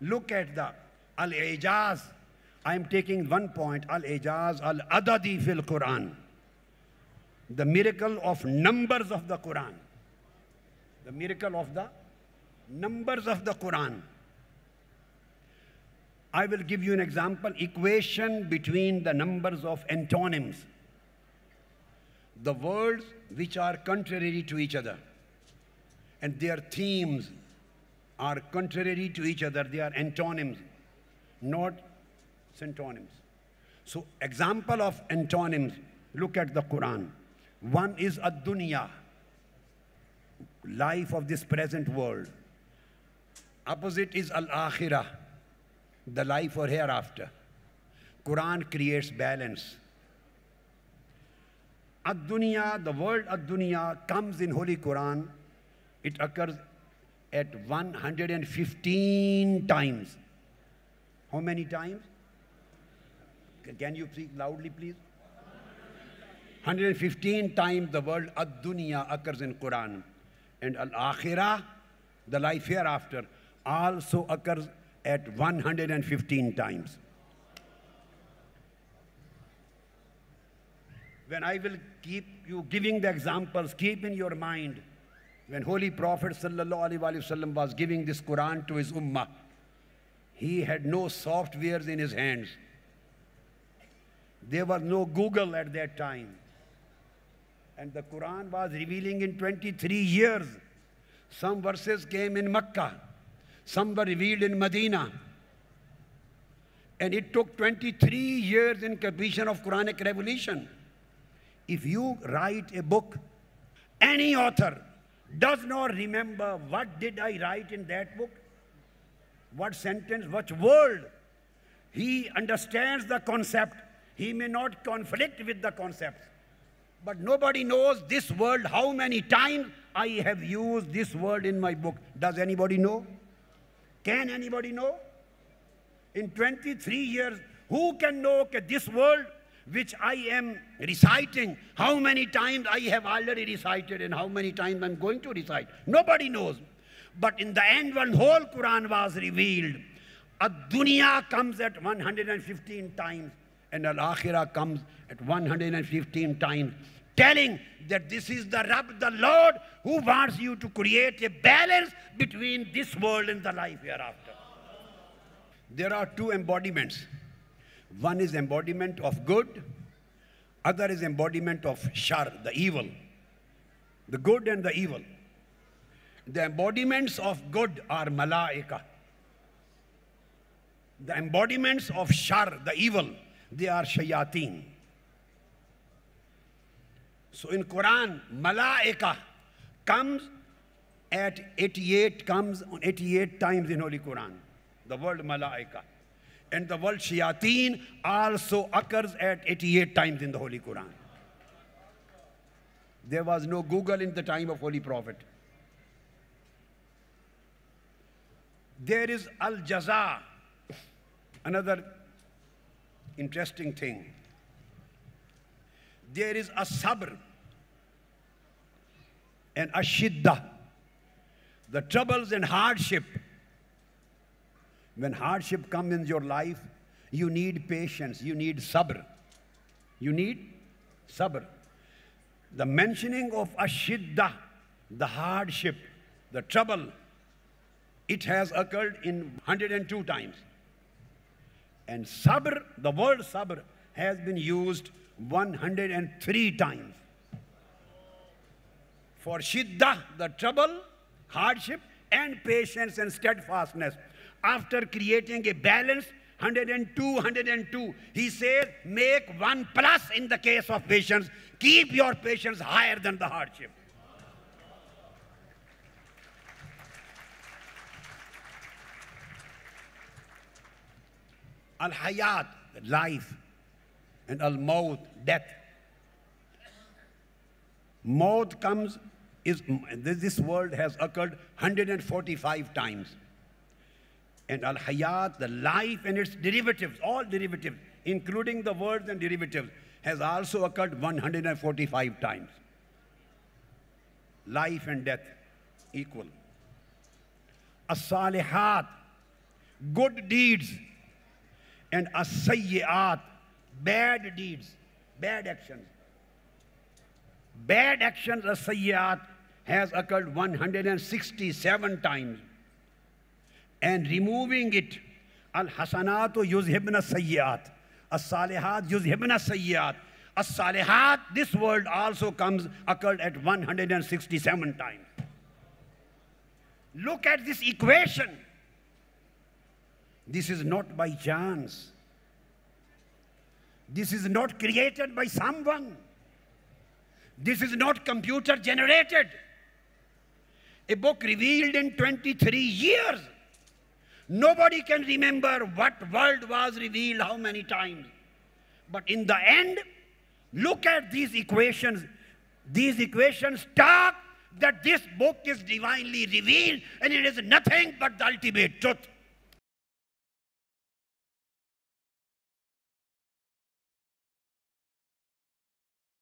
Look at the Al-Ijaz. I am taking one point, Al-Ijaz Al-Adadi fil Quran. The miracle of numbers of the Quran. The miracle of the numbers of the Quran. I will give you an example, equation between the numbers of antonyms. The words which are contrary to each other, and their themes are contrary to each other. They are antonyms, not synonyms. So example of antonyms, look at the Quran. One is ad-dunya, life of this present world. Opposite is al-akhirah, the life or hereafter. Quran creates balance. Ad-dunya, the word ad-dunya comes in Holy Quran. It occurs at 115 times. How many times? Can you speak loudly, please? 115 times the word ad-dunya occurs in Quran. And al-akhirah, the life hereafter, also occurs at 115 times. When I will keep you giving the examples, keep in your mind, when Holy Prophet ﷺ was giving this Quran to his ummah, he had no softwares in his hands. There was no Google at that time. And the Quran was revealing in 23 years. Some verses came in Makkah. Some were revealed in Medina. And it took 23 years in completion of Quranic revelation. If you write a book, any author does not remember what did I write in that book, what sentence, what word. He understands the concept. He may not conflict with the concept. But nobody knows this word, how many times I have used this word in my book. Does anybody know? Can anybody know? In 23 years, who can know this word which I am reciting, how many times I have already recited and how many times I'm going to recite? Nobody knows. But in the end, when whole Quran was revealed, ad-dunya comes at 115 times and al-akhirah comes at 115 times, telling that this is the Rabb, the Lord, who wants you to create a balance between this world and the life hereafter. There are two embodiments. One is embodiment of good, other is embodiment of shar, the evil. The good and the evil. The embodiments of good are malaika. The embodiments of shar, the evil, they are shayateen. So in Quran, malaika comes at 88 times in Holy Quran. The word malaika. And the word shayateen also occurs at 88 times in the Holy Quran. There was no Google in the time of Holy Prophet. There is al-jaza, another interesting thing. There is a sabr and a shiddah, the troubles and hardship. When hardship comes in your life, you need patience, you need sabr. You need sabr. The mentioning of ashiddah, the hardship, the trouble, it has occurred in 102 times. And sabr, the word sabr, has been used 103 times. For shiddah, the trouble, hardship, and patience and steadfastness. After creating a balance, 102, he says, make 1 plus in the case of patience. Keep your patience higher than the hardship. Al-hayat, life, and al-maut, death. Maut comes, this word has occurred 145 times. And al-hayat, the life and its derivatives, all derivatives, including the words and derivatives, has also occurred 145 times. Life and death equal. As-salihat, good deeds, and as-sayyi'at, bad deeds, bad actions. Bad actions, as-sayyi'at, has occurred 167 times. And removing it, al-hasanatu yuzhibna as-sayyi'at, as-salihat yuzhibna as-sayyi'at. As-salihat, this word also occurred at 167 times. Look at this equation. This is not by chance. This is not created by someone. This is not computer generated. A book revealed in 23 years. Nobody can remember what word was revealed how many times. But in the end, look at these equations. These equations talk that this book is divinely revealed and it is nothing but the ultimate truth.